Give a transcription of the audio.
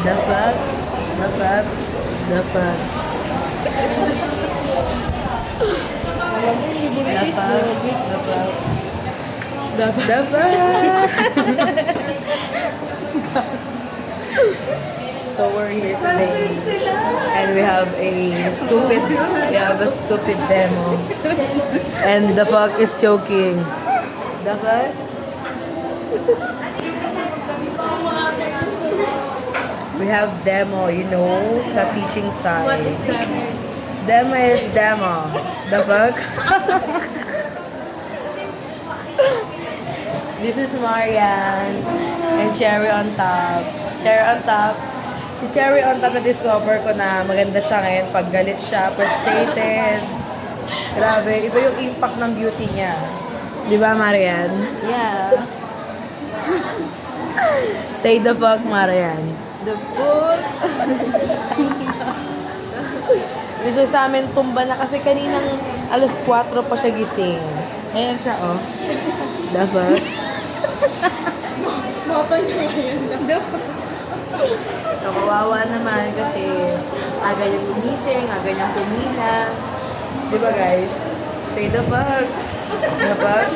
The fuck? The fuck? The fuck? The fuck? The fuck? The fuck? So we're here today and we have a stupid demo and the fuck is choking. The fuck? We have demo, you know, sa teaching side. What is that? Demo is demo. The fuck? This is Marian and Cherry on top. Cherry on top. Si Cherry on top na-discover ko na maganda siya ngayon pag galit siya, frustrated. Grabe, iba yung impact ng beauty niya. Di ba, Marian? Yeah. Say the fuck, Marian. The food. Gusto sa amin tumba na kasi kaninang alas 4 pa siya gising. Ayan siya, oh. The fuck? Mapa niya yun. So, kawawa naman kasi aga niyang gumising, aga niyang pumila. Di ba, guys? Say the fuck. The fuck?